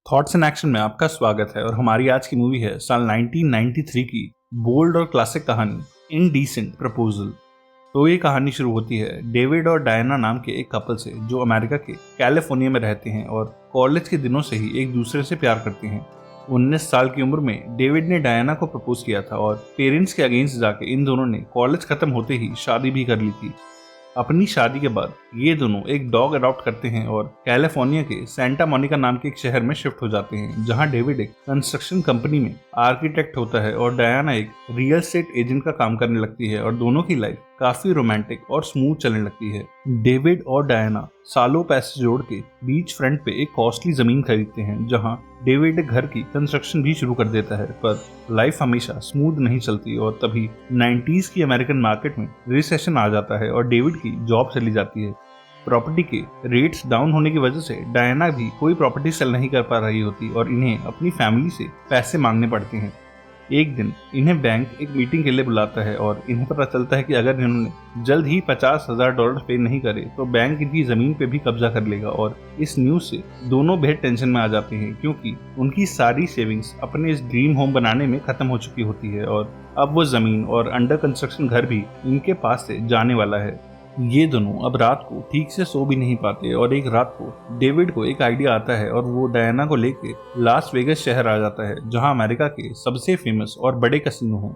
Thoughts and action में आपका स्वागत है और हमारी आज की मूवी है साल 1993 की बोल्ड और क्लासिक कहानी इनडीसेंट प्रपोजल। तो ये कहानी शुरू होती है डेविड और डायना नाम के एक कपल से जो अमेरिका के कैलिफोर्निया में रहते हैं और कॉलेज के दिनों से ही एक दूसरे से प्यार करते हैं। 19 साल की उम्र में डेविड ने डायना को प्रपोज किया था और पेरेंट्स के अगेंस्ट जाके इन दोनों ने कॉलेज खत्म होते ही शादी भी कर ली थी। अपनी शादी के बाद ये दोनों एक डॉग अडॉप्ट करते हैं और कैलिफोर्निया के सेंटा मोनिका नाम के एक शहर में शिफ्ट हो जाते हैं, जहां डेविड एक कंस्ट्रक्शन कंपनी में आर्किटेक्ट होता है और डायना एक रियल एस्टेट एजेंट का काम करने लगती है और दोनों की लाइफ काफी रोमांटिक और स्मूथ चलने लगती है। डेविड और डायना सालों पैसे जोड़ के बीच फ्रंट पे एक कॉस्टली जमीन खरीदते हैं, जहां डेविड घर की कंस्ट्रक्शन भी शुरू कर देता है। पर लाइफ हमेशा स्मूथ नहीं चलती और तभी 90s की अमेरिकन मार्केट में रिसेशन आ जाता है और डेविड की जॉब चली जाती है। प्रॉपर्टी के रेट्स डाउन होने की वजह से डायना भी कोई प्रॉपर्टी सेल नहीं कर पा रही होती और इन्हें अपनी फैमिली से पैसे मांगने पड़ते हैं। एक दिन इन्हें बैंक एक मीटिंग के लिए बुलाता है और इन्हें पता चलता है कि अगर इन्होंने जल्द ही $50,000 पे नहीं करे तो बैंक इनकी जमीन पे भी कब्जा कर लेगा। और इस न्यूज से दोनों बेहद टेंशन में आ जाते हैं, क्योंकि उनकी सारी सेविंग्स अपने इस ड्रीम होम बनाने में खत्म हो चुकी होती है और अब वो जमीन और अंडर कंस्ट्रक्शन घर भी इनके पास से जाने वाला है। ये दोनों अब रात को ठीक से सो भी नहीं पाते और एक रात को डेविड को एक आइडिया आता है और वो डायना को लेके लास वेगस शहर आ जाता है, जहां अमेरिका के सबसे फेमस और बड़े कैसीनो हैं।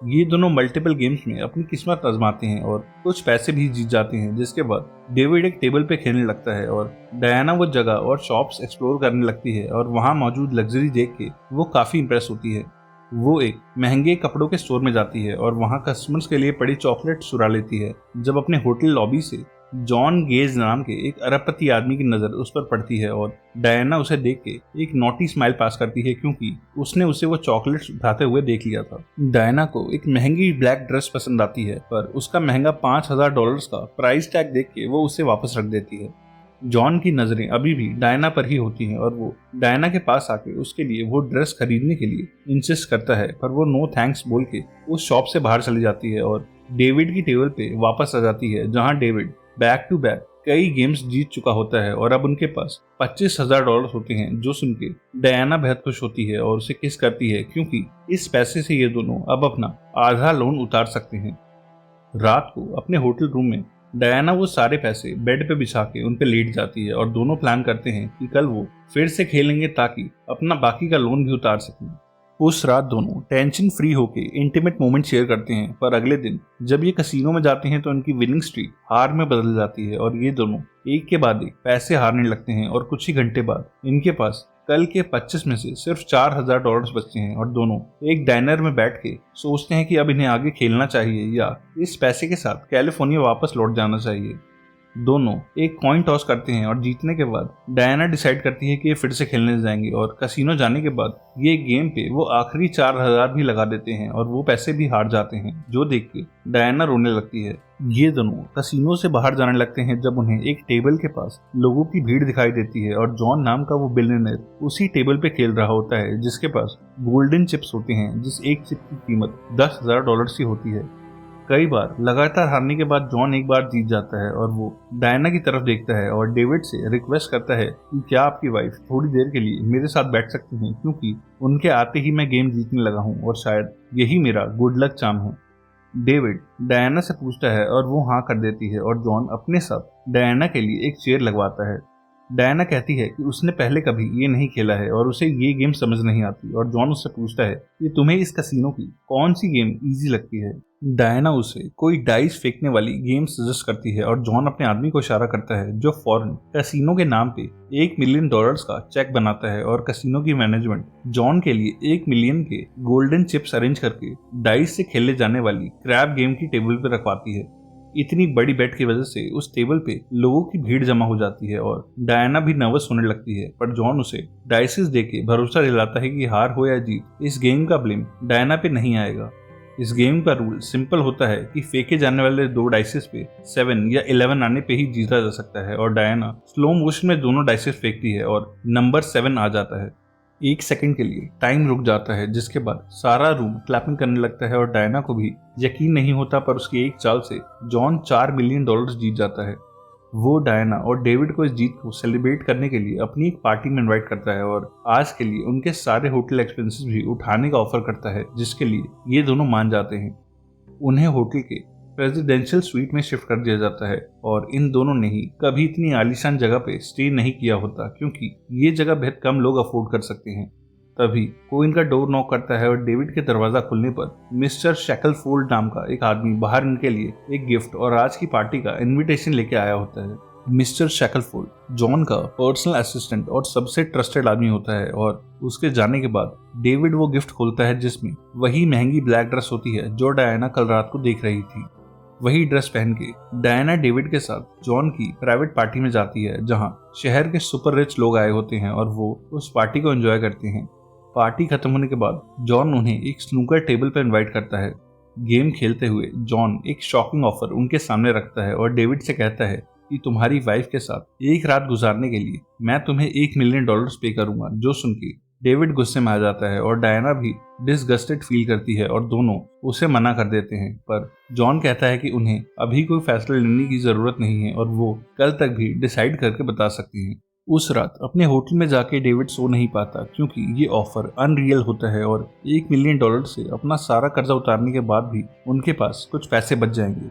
ये दोनों मल्टीपल गेम्स में अपनी किस्मत आजमाते हैं और कुछ पैसे भी जीत जाते हैं, जिसके बाद डेविड एक टेबल पे खेलने लगता है और डायना वो जगह और शॉप्स एक्सप्लोर करने लगती है और वहाँ मौजूद लग्जरी देख के वो काफी इंप्रेस होती है। वो एक महंगे कपड़ों के स्टोर में जाती है और वहां कस्टमर्स के लिए पड़ी चॉकलेट चुरा लेती है। जब अपने होटल लॉबी से जॉन गेज नाम के एक अरबपति आदमी की नजर उस पर पड़ती है और डायना उसे देख के एक नॉटी स्माइल पास करती है, क्योंकि उसने उसे वो चॉकलेट्स उठाते हुए देख लिया था। डायना को एक महंगी ब्लैक ड्रेस पसंद आती है, पर उसका महंगा $5,000 का प्राइस टैग देख के वो उसे वापस रख देती है। जॉन की नजरें अभी भी डायना पर ही होती हैं और वो डायना के पास आके उसके लिए वो ड्रेस खरीदने के लिए इंसिस्ट करता है, पर वो नो थैंक्स बोल के उस शॉप से बाहर चली जाती है और डेविड की टेबल पे वापस आ जाती है, जहां डेविड बैक टू बैक कई गेम्स जीत चुका होता है और अब उनके पास $25,000 होते हैं, जो सुन के डायना बेहद खुश होती है और उसे किस करती है, क्योंकि इस पैसे से ये दोनों अब अपना आधा लोन उतार सकते हैं। रात को अपने होटल रूम में डायना वो सारे पैसे बेड पे बिछा के उन पे लेट जाती है और दोनों प्लान करते हैं कि कल वो फिर से खेलेंगे ताकि अपना बाकी का लोन भी उतार सकें। उस रात दोनों टेंशन फ्री होके इंटीमेट मोमेंट शेयर करते हैं, पर अगले दिन जब ये कसीनो में जाते हैं तो इनकी विनिंग स्ट्रीक हार में बदल जाती है और ये दोनों एक के बाद एक पैसे हारने लगते हैं और कुछ ही घंटे बाद इनके पास कल के 25 में से सिर्फ $4,000 बचते हैं और दोनों एक डाइनर में बैठ के सोचते हैं कि अब इन्हें आगे खेलना चाहिए या इस पैसे के साथ कैलिफोर्निया वापस लौट जाना चाहिए। दोनों एक कॉइन टॉस करते हैं और जीतने के बाद डायना डिसाइड करती है कि ये फिर से खेलने जाएंगे और कसीनो जाने के बाद ये गेम पे वो आखिरी 4,000 भी लगा देते हैं और वो पैसे भी हार जाते हैं, जो देख के डायना रोने लगती है। ये दोनों कसीनो से बाहर जाने लगते हैं जब उन्हें एक टेबल के पास लोगों की भीड़ दिखाई देती है और जॉन नाम का वो बिलियनर उसी टेबल पे खेल रहा होता है, जिसके पास गोल्डन चिप्स होते हैं, जिस एक चिप की कीमत $10,000 की होती है। कई बार लगातार हारने के बाद जॉन एक बार जीत जाता है और वो डायना की तरफ देखता है और डेविड से रिक्वेस्ट करता है कि क्या आपकी वाइफ थोड़ी देर के लिए मेरे साथ बैठ सकती हैं, क्योंकि उनके आते ही मैं गेम जीतने लगा हूँ और शायद यही मेरा गुड लक चार्म है। डेविड डायना से पूछता है और वो हाँ कर देती है और जॉन अपने साथ डायना के लिए एक चेयर लगवाता है। डायना कहती है कि उसने पहले कभी ये नहीं खेला है और उसे ये गेम समझ नहीं आती और जॉन उससे पूछता है कि तुम्हें इस कसीनो की कौन सी गेम इजी लगती है। डायना उसे कोई डाइस फेंकने वाली गेम सजेस्ट करती है और जॉन अपने आदमी को इशारा करता है जो फौरन कसीनो के नाम पे $1 मिलियन का चेक बनाता है और कसीनो की मैनेजमेंट जॉन के लिए 1 मिलियन के गोल्डन चिप्स अरेंज करके डाइस से खेले जाने वाली क्रैब गेम की टेबल पर रखवाती है। इतनी बड़ी बेट की वजह से उस टेबल पे लोगों की भीड़ जमा हो जाती है और डायना भी नर्वस होने लगती है, पर जॉन उसे डाइसेस देके भरोसा दिलाता है कि हार हो या जीत इस गेम का ब्लेम डायना पे नहीं आएगा। इस गेम का रूल सिंपल होता है कि फेंके जाने वाले 2 डाइसेस पे 7 या 11 आने पे ही जीता जा सकता है और डायना स्लो मोशन में दोनों डाइसेस फेंकती है और नंबर 7 आ जाता है। 1 सेकंड के लिए टाइम रुक जाता है, जिसके बाद सारा रूम क्लैपिंग करने लगता है और डायना को भी यकीन नहीं होता, पर उसकी एक चाल से जॉन $4 मिलियन जीत जाता है। वो डायना और डेविड को इस जीत को सेलिब्रेट करने के लिए अपनी एक पार्टी में इनवाइट करता है और आज के लिए उनके सारे होटल एक्सपेंसेस भी उठाने का ऑफर करता है, जिसके लिए ये दोनों मान जाते हैं। उन्हें होटल के प्रेसिडेंशियल स्वीट में शिफ्ट कर दिया जाता है और इन दोनों ने ही कभी इतनी आलीशान जगह पे स्टे नहीं किया होता, क्योंकि ये जगह बेहद कम लोग अफोर्ड कर सकते हैं। तभी कोई इनका डोर नॉक करता है और डेविड के दरवाजा खुलने पर मिस्टर शैकलफोल्ड नाम का एक आदमी बाहर इनके लिए एक गिफ्ट और आज की पार्टी का इनविटेशन लेके आया होता है। मिस्टर शैकलफोल्ड जॉन का पर्सनल असिस्टेंट और सबसे ट्रस्टेड आदमी होता है और उसके जाने के बाद डेविड वो गिफ्ट खोलता है जिसमें वही महंगी ब्लैक ड्रेस होती है जो डायना कल रात को देख रही थी। वही ड्रेस पहन के डायना डेविड के साथ जॉन की प्राइवेट पार्टी में जाती है, जहां शहर के सुपर रिच लोग आए होते हैं और वो उस पार्टी को एंजॉय करते हैं। पार्टी खत्म होने के बाद जॉन उन्हें एक स्नूकर टेबल पर इनवाइट करता है। गेम खेलते हुए जॉन एक शॉकिंग ऑफर उनके सामने रखता है और डेविड से कहता है कि तुम्हारी वाइफ के साथ एक रात गुजारने के लिए मैं तुम्हें $1 मिलियन पे करूंगा। जो सुन के डेविड गुस्से में आ जाता है और डायना भी डिसगस्टेड फील करती है और दोनों उसे मना कर देते हैं, पर जॉन कहता है कि उन्हें अभी कोई फैसला लेने की जरूरत नहीं है और वो कल तक भी डिसाइड करके बता सकते हैं। उस रात अपने होटल में जाके डेविड सो नहीं पाता, क्योंकि ये ऑफर अनरियल होता है और $1 मिलियन से अपना सारा कर्जा उतारने के बाद भी उनके पास कुछ पैसे बच जाएंगे।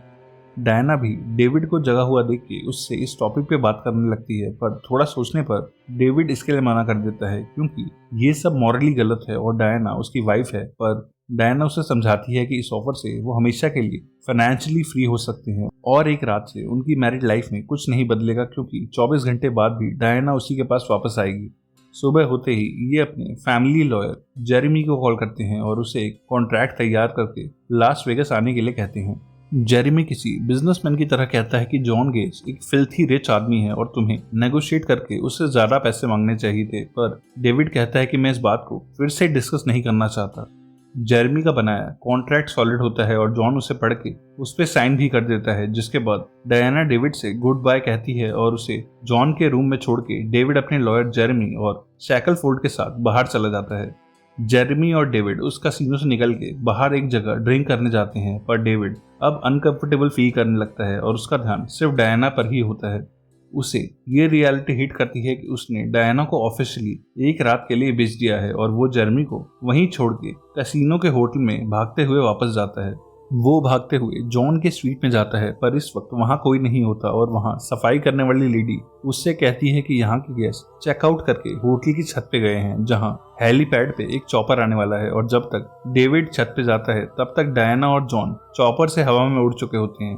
डायना भी डेविड को जगा हुआ देख के उससे इस टॉपिक पे बात करने लगती है, पर थोड़ा सोचने पर डेविड इसके लिए मना कर देता है, क्योंकि ये सब मॉरली गलत है और डायना उसकी वाइफ है। पर डायना उसे समझाती है कि इस ऑफर से वो हमेशा के लिए फाइनेंशियली फ्री हो सकते हैं और एक रात से उनकी मैरिड लाइफ में कुछ नहीं बदलेगा, क्योंकि 24 घंटे बाद भी डायना उसी के पास वापस आएगी। सुबह होते ही ये अपने फैमिली लॉयर जेरेमी को कॉल करते हैं और उसे एक कॉन्ट्रैक्ट तैयार करके लास वेगस आने के लिए कहते हैं। जेरेमी किसी बिजनेसमैन की तरह कहता है कि जॉन गेट्स एक फिल्थी रिच आदमी है और तुम्हें नेगोशिएट करके उससे ज्यादा पैसे मांगने चाहिए थे, पर डेविड कहता है कि मैं इस बात को फिर से डिस्कस नहीं करना चाहता। जेरेमी का बनाया कॉन्ट्रैक्ट सॉलिड होता है और जॉन उसे पढ़ के उस पर साइन भी कर देता है, जिसके बाद डायना डेविड से गुड बाय कहती है और उसे जॉन के रूम में छोड़ के डेविड अपने लॉयर जेरेमी और शैकलफोल्ड के साथ बाहर चला जाता है। जेरेमी और डेविड उस कैसीनो से निकल के बाहर एक जगह ड्रिंक करने जाते हैं, पर डेविड अब अनकंफर्टेबल फील करने लगता है और उसका ध्यान सिर्फ डायना पर ही होता है। उसे ये रियलिटी हिट करती है कि उसने डायना को ऑफिशियली एक रात के लिए बेच दिया है और वो जेरेमी को वहीं छोड़ के कैसीनो के होटल में भागते हुए वापस जाता है। वो भागते हुए जॉन के स्वीट में जाता है, पर इस वक्त वहाँ कोई नहीं होता और वहाँ सफाई करने वाली लेडी उससे कहती है कि यहाँ के गेस्ट चेकआउट करके होटल की छत पे गए हैं, जहाँ हेलीपैड पे एक चॉपर आने वाला है। और जब तक डेविड छत पे जाता है तब तक डायना और जॉन चॉपर से हवा में उड़ चुके होते हैं।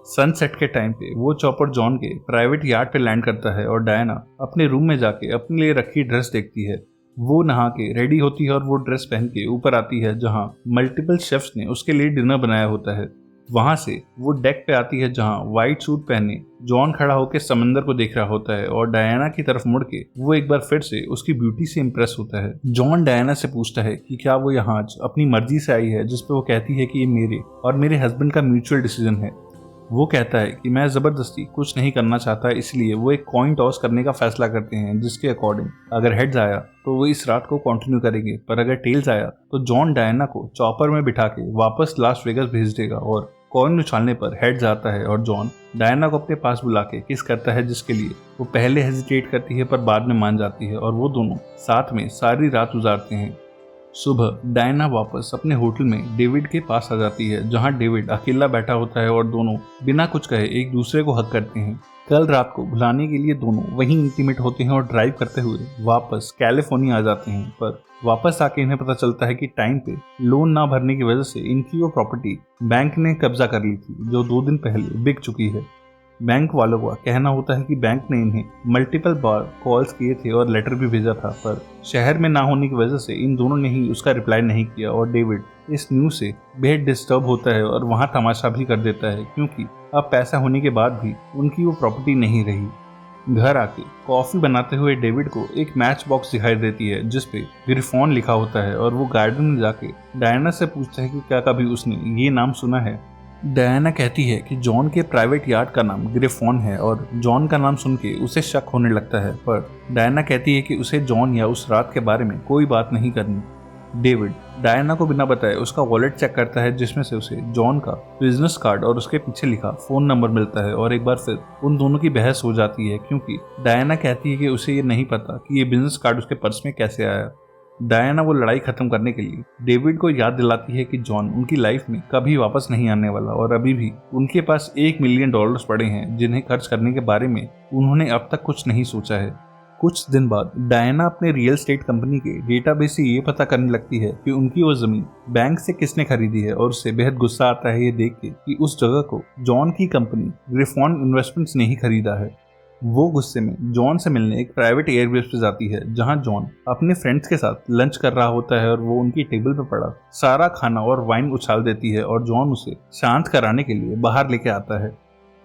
सनसेट के टाइम पे वो चॉपर जॉन के प्राइवेट यार्ड पे लैंड करता है और डायना अपने रूम में जाके अपने लिए रखी ड्रेस देखती है। वो नहा के रेडी होती है और वो ड्रेस पहन के ऊपर आती है, जहां मल्टीपल शेफ्स ने उसके लिए डिनर बनाया होता है। वहां से वो डेक पे आती है, जहां व्हाइट सूट पहने जॉन खड़ा होकर समंदर को देख रहा होता है और डायना की तरफ मुड़ के वो एक बार फिर से उसकी ब्यूटी से इम्प्रेस होता है। जॉन डायना से पूछता है कि क्या वो यहाँ आज अपनी मर्जी से आई है, जिसपे वो कहती है कि ये मेरे और मेरे हस्बैंड का म्यूचुअल डिसीजन है। वो कहता है कि मैं जबरदस्ती कुछ नहीं करना चाहता, इसलिए वो एक कॉइन टॉस करने का फैसला करते हैं, जिसके अकॉर्डिंग अगर हेड्स आया तो वो इस रात को कंटिन्यू करेंगे, पर अगर टेल्स आया तो जॉन डायना को चॉपर में बिठा के वापस लास वेगस भेज देगा। और कॉइन उछालने पर हेड्स आता है और जॉन डायना को अपने पास बुला के किस करता है, जिसके लिए वो पहले हेजिटेट करती है पर बाद में मान जाती है और वो दोनों साथ में सारी रात गुजारते हैं। सुबह डायना वापस अपने होटल में डेविड के पास आ जाती है, जहां डेविड अकेला बैठा होता है और दोनों बिना कुछ कहे एक दूसरे को हक करते हैं। कल रात को भुलाने के लिए दोनों वहीं इंटीमेट होते हैं और ड्राइव करते हुए वापस कैलिफोर्निया आ जाते हैं, पर वापस आके इन्हें पता चलता है कि टाइम पे लोन ना भरने की वजह से इनकी वो प्रॉपर्टी बैंक ने कब्जा कर ली थी, जो 2 दिन पहले बिक चुकी है। बैंक वालों का कहना होता है कि बैंक ने इन्हें मल्टीपल बार कॉल्स किए थे और लेटर भी भेजा था, पर शहर में ना होने की वजह से इन दोनों ने ही उसका रिप्लाई नहीं किया। और डेविड इस न्यूज़ से बेहद डिस्टर्ब होता है और वहाँ तमाशा भी कर देता है, क्योंकि अब पैसा होने के बाद भी उनकी वो प्रॉपर्टी नहीं रही। घर आके कॉफ़ी बनाते हुए डेविड को एक मैच बॉक्स दिखाई देती है, जिसपे ग्रिफॉन लिखा होता है और वो गार्डन में जाके डायना से पूछता है कि क्या कभी उसने ये नाम सुना है। डायना कहती है कि जॉन के प्राइवेट यार्ड का नाम ग्रिफॉन है और जॉन का नाम सुन के उसे शक होने लगता है, पर डायना कहती है कि उसे जॉन या उस रात के बारे में कोई बात नहीं करनी। डेविड डायना को बिना बताए उसका वॉलेट चेक करता है, जिसमें से उसे जॉन का बिजनेस कार्ड और उसके पीछे लिखा फोन नंबर मिलता है। और एक बार फिर उन दोनों की बहस हो जाती है, क्योंकि डायना कहती है कि उसे ये नहीं पता कि ये बिजनेस कार्ड उसके पर्स में कैसे आया। डायना वो लड़ाई खत्म करने के लिए डेविड को याद दिलाती है कि जॉन उनकी लाइफ में कभी वापस नहीं आने वाला और अभी भी उनके पास $1 मिलियन पड़े हैं, जिन्हें खर्च करने के बारे में उन्होंने अब तक कुछ नहीं सोचा है। कुछ दिन बाद डायना अपने रियल एस्टेट कंपनी के डेटाबेस से ये पता करने लगती है कि उनकी वो जमीन बैंक से किसने खरीदी है, और उसे बेहद गुस्सा आता है ये देख के कि उस जगह को जॉन की कंपनी ग्रिफॉन इन्वेस्टमेंट्स ने ही खरीदा है। वो गुस्से में जॉन से मिलने एक प्राइवेट एयरबेस पे जाती है, जहां जॉन अपने फ्रेंड्स के साथ लंच कर रहा होता है और वो उनकी टेबल पर पड़ा सारा खाना और वाइन उछाल देती है और जॉन उसे शांत कराने के लिए बाहर लेके आता है।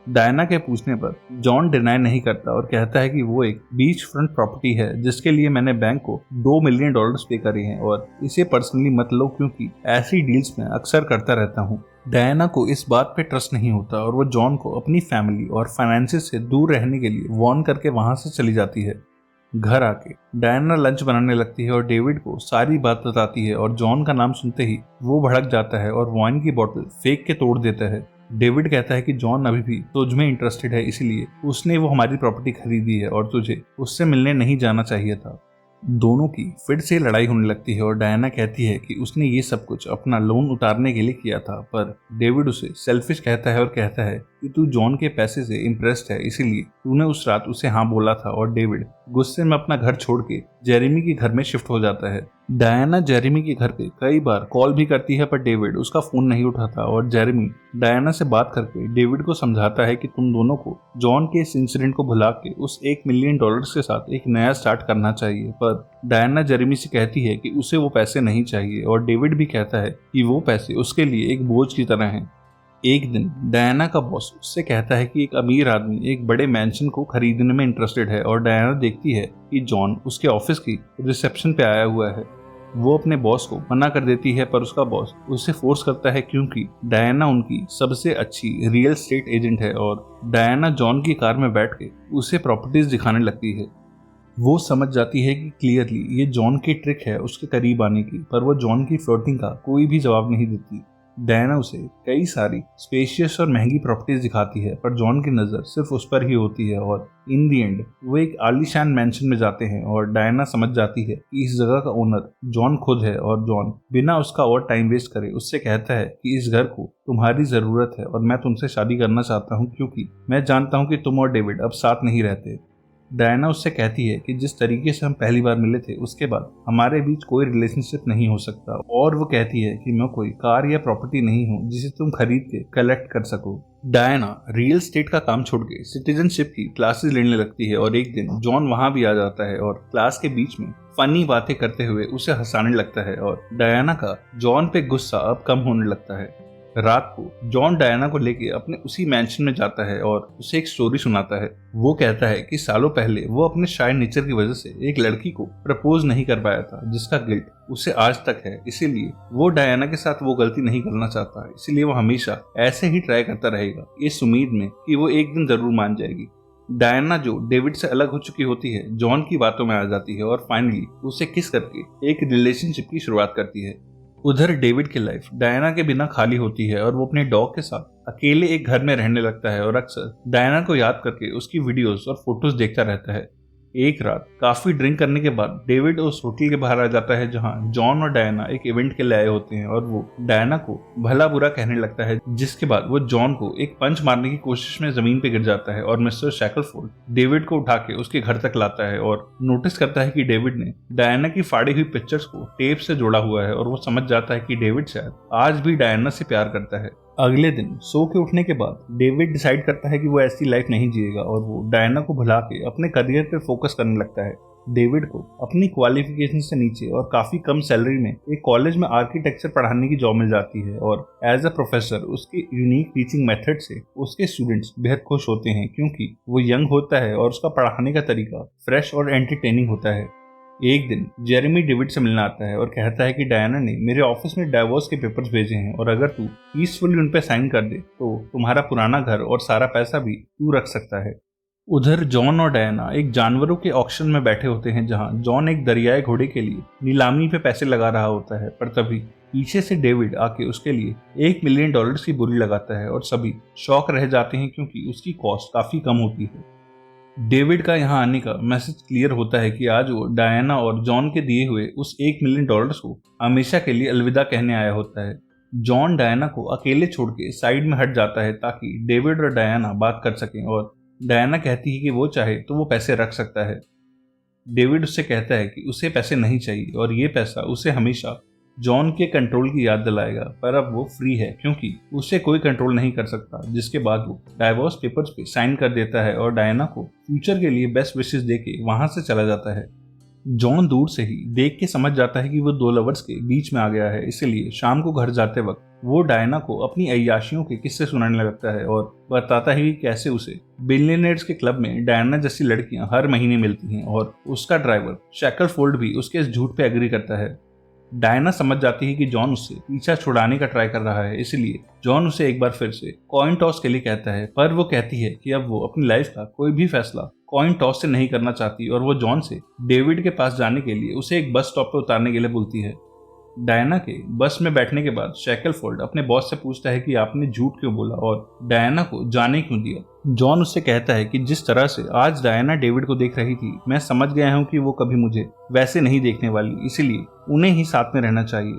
डायना के पूछने पर जॉन डिनाई नहीं करता और कहता है कि वो एक बीच फ्रंट प्रॉपर्टी है जिसके लिए मैंने बैंक को $2 मिलियन पे करे हैं और इसे पर्सनली मत लो, क्योंकि ऐसी डील्स मैं अक्सर करता रहता हूँ। डायना को इस बात पे ट्रस्ट नहीं होता और वो जॉन को अपनी फैमिली और फाइनेंसेस से दूर रहने के लिए वार्न करके वहां से चली जाती है। घर आके डायना लंच बनाने लगती है और डेविड को सारी बात बताती है और जॉन का नाम सुनते ही वो भड़क जाता है और वाइन की बोतल फेंक के तोड़ देता है। डेविड कहता है कि जॉन अभी भी तुझ में इंटरेस्टेड है, इसलिए उसने वो हमारी प्रॉपर्टी खरीदी है और तुझे उससे मिलने नहीं जाना चाहिए था। दोनों की फिर से लड़ाई होने लगती है और डायना कहती है कि उसने ये सब कुछ अपना लोन उतारने के लिए किया था, पर डेविड उसे सेल्फिश कहता है और कहता है कि तू जॉन के पैसे से इम्प्रेस्ड है, इसीलिए तूने उस रात उसे हाँ बोला था। और डेविड गुस्से में अपना घर छोड़ के जेरेमी के घर में शिफ्ट हो जाता है। डायना जेरेमी के घर पे कई बार कॉल भी करती है, पर डेविड उसका फोन नहीं उठाता और जेरेमी डायना से बात करके डेविड को समझाता है कि तुम दोनों को जॉन के इस इंसिडेंट को भुला के उस $1 मिलियन के साथ एक नया स्टार्ट करना चाहिए। पर डायना जेरेमी से कहती है कि उसे वो पैसे नहीं चाहिए और डेविड भी कहता है कि वो पैसे उसके लिए एक बोझ की तरह हैं। एक दिन डायना का बॉस उससे कहता है कि एक अमीर आदमी एक बड़े मैंशन को खरीदने में इंटरेस्टेड है और डायना देखती है कि जॉन उसके ऑफिस की रिसेप्शन पे आया हुआ है। वो अपने बॉस को मना कर देती है, पर उसका बॉस उसे फोर्स करता है क्योंकि डायना उनकी सबसे अच्छी रियल एस्टेट एजेंट है और डायना जॉन की कार में बैठ के उसे प्रॉपर्टीज दिखाने लगती है। वो समझ जाती है कि क्लियरली ये जॉन की ट्रिक है उसके करीब आने की, पर वो जॉन की फ्लर्टिंग का कोई भी जवाब नहीं देती। डायना उसे कई सारी स्पेशियस और महंगी प्रॉपर्टीज दिखाती है, पर जॉन की नज़र सिर्फ उस पर ही होती है और इन दी एंड वो एक आलीशान मैंशन में जाते हैं और डायना समझ जाती है कि इस जगह का ओनर जॉन खुद है और जॉन बिना उसका और टाइम वेस्ट करे उससे कहता है कि इस घर को तुम्हारी ज़रूरत है और मैं तुमसे शादी करना चाहता हूँ, क्योंकि मैं जानता हूँ कि तुम और डेविड अब साथ नहीं रहते। डायना उससे कहती है कि जिस तरीके से हम पहली बार मिले थे उसके बाद हमारे बीच कोई रिलेशनशिप नहीं हो सकता, और वो कहती है कि मैं कोई कार या प्रॉपर्टी नहीं हूँ जिसे तुम खरीद के कलेक्ट कर सको। डायना रियल एस्टेट का काम छोड़ के सिटीजनशिप की क्लासेस लेने लगती है और एक दिन जॉन वहां भी आ जाता है और क्लास के बीच में फनी बातें करते हुए उसे हंसाने लगता है और डायना का जॉन पे गुस्सा अब कम होने लगता है। रात को जॉन डायना को लेके अपने उसी मैंशन में जाता है और उसे एक स्टोरी सुनाता है। वो कहता है कि सालों पहले वो अपने शाय नेचर की वजह से एक लड़की को प्रपोज नहीं कर पाया था, जिसका गिल्ट उसे आज तक है। इसीलिए वो डायना के साथ वो गलती नहीं करना चाहता, इसीलिए वो हमेशा ऐसे ही ट्राई करता रहेगा, इस उम्मीद में कि वो एक दिन जरूर मान जाएगी। डायना जो डेविड से अलग हो चुकी होती है, जॉन की बातों में आ जाती है और फाइनली उसे किस करके एक रिलेशनशिप की शुरुआत करती है। उधर डेविड की लाइफ डायना के बिना खाली होती है और वो अपने डॉग के साथ अकेले एक घर में रहने लगता है और अक्सर डायना को याद करके उसकी वीडियोस और फोटोज देखता रहता है। एक रात काफी ड्रिंक करने के बाद डेविड उस होटल के बाहर आ जाता है जहां जॉन और डायना एक इवेंट के लिए आए होते हैं और वो डायना को भला बुरा कहने लगता है, जिसके बाद वो जॉन को एक पंच मारने की कोशिश में जमीन पे गिर जाता है और मिस्टर शैकलफोर्ड डेविड को उठा के उसके घर तक लाता है और नोटिस करता है कि डेविड ने डायना की फाड़ी हुई पिक्चर्स को टेप से जोड़ा हुआ है और वो समझ जाता है कि डेविड शायद आज भी डायना से प्यार करता है। अगले दिन सो के उठने के बाद डेविड डिसाइड करता है कि वो ऐसी लाइफ नहीं जिएगा और वो डायना को भुला के अपने करियर पे फोकस करने लगता है। डेविड को अपनी क्वालिफिकेशन से नीचे और काफी कम सैलरी में एक कॉलेज में आर्किटेक्चर पढ़ाने की जॉब मिल जाती है और एज अ प्रोफेसर उसके यूनिक टीचिंग मेथड से उसके स्टूडेंट्स बेहद खुश होते हैं, क्योंकि वो यंग होता है और उसका पढ़ाने का तरीका फ्रेश और एंटरटेनिंग होता है। एक दिन जेरेमी डेविड से मिलने आता है और कहता है कि डायना ने मेरे ऑफिस में डाइवोर्स के पेपर्स भेजे हैं और अगर तू पीसफुली उन पे साइन कर दे तो तुम्हारा पुराना घर और सारा पैसा भी तू रख सकता है। उधर जॉन और डायना एक जानवरों के ऑक्शन में बैठे होते हैं, जहां जॉन एक दरियाई घोड़े के लिए नीलामी पे पैसे लगा रहा होता है। पर तभी पीछे से डेविड आके उसके लिए $1 मिलियन की बोली लगाता है और सभी शॉक रह जाते हैं क्योंकि उसकी कॉस्ट काफी कम होती है। डेविड का यहाँ आने का मैसेज क्लियर होता है कि आज वो डायना और जॉन के दिए हुए उस $1 मिलियन को हमेशा के लिए अलविदा कहने आया होता है। जॉन डायना को अकेले छोड़ के साइड में हट जाता है ताकि डेविड और डायना बात कर सकें, और डायना कहती है कि वो चाहे तो वो पैसे रख सकता है। डेविड उससे कहता है कि उसे पैसे नहीं चाहिए और ये पैसा उसे हमेशा जॉन के कंट्रोल की याद दिलाएगा, पर अब वो फ्री है क्योंकि उसे कोई कंट्रोल नहीं कर सकता। जिसके बाद वो डाइवोर्स पेपर्स पे साइन कर देता है और डायना को फ्यूचर के लिए बेस्ट विशेस देके वहां से चला जाता है। जॉन दूर से ही देख के समझ जाता है कि वो दो लवर्स के बीच में आ गया है, इसलिए शाम को घर जाते वक्त वो डायना को अपनी अय्याशियों के किस्से सुनाने लगता है और बताता है कि कैसे उसे बिलियनेयर्स के क्लब में डायना जैसी लड़कियां हर महीने मिलती हैं, और उसका ड्राइवर शैकलफोल्ड भी उसके इस झूठ पे एग्री करता है। डायना समझ जाती है कि जॉन उससे पीछा छुड़ाने का ट्राई कर रहा है, इसलिए जॉन उसे एक बार फिर से कॉइन टॉस के लिए कहता है, पर वो कहती है कि अब वो अपनी लाइफ का कोई भी फैसला कॉइन टॉस से नहीं करना चाहती और वो जॉन से डेविड के पास जाने के लिए उसे एक बस स्टॉप पर उतारने के लिए बोलती है। डायना के बस में बैठने के बाद शैकलफोल्ड अपने बॉस से पूछता है कि आपने झूठ क्यों बोला और डायना को जाने क्यों दिया। जॉन उससे कहता है कि जिस तरह से आज डायना डेविड को देख रही थी, मैं समझ गया हूं कि वो कभी मुझे वैसे नहीं देखने वाली, इसीलिए उन्हें ही साथ में रहना चाहिए।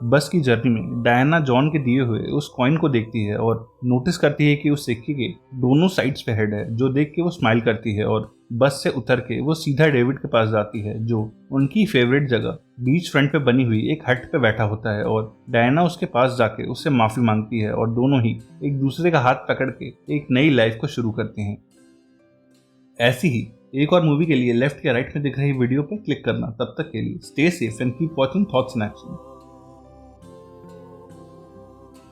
बस की जर्नी में डायना जॉन के दिए हुए उस कॉइन को देखती है और नोटिस करती है कि उस सिक्के के दोनों साइड्स पे हेड है, जो देख के वो स्माइल करती है और बस से उतर के वो सीधा डेविड के पास जाती है, जो उनकी फेवरेट जगह बीच फ्रंट पे बनी हुई एक हट पे बैठा होता है। और डायना उसके पास जाके उससे माफी मांगती है और दोनों ही एक दूसरे का हाथ पकड़ के एक नई लाइफ को शुरू करते हैं। ऐसी ही एक और मूवी के लिए लेफ्ट या राइट में दिख रही वीडियो पर क्लिक करना। तब तक के लिए stay safe and keep watching thoughts in action.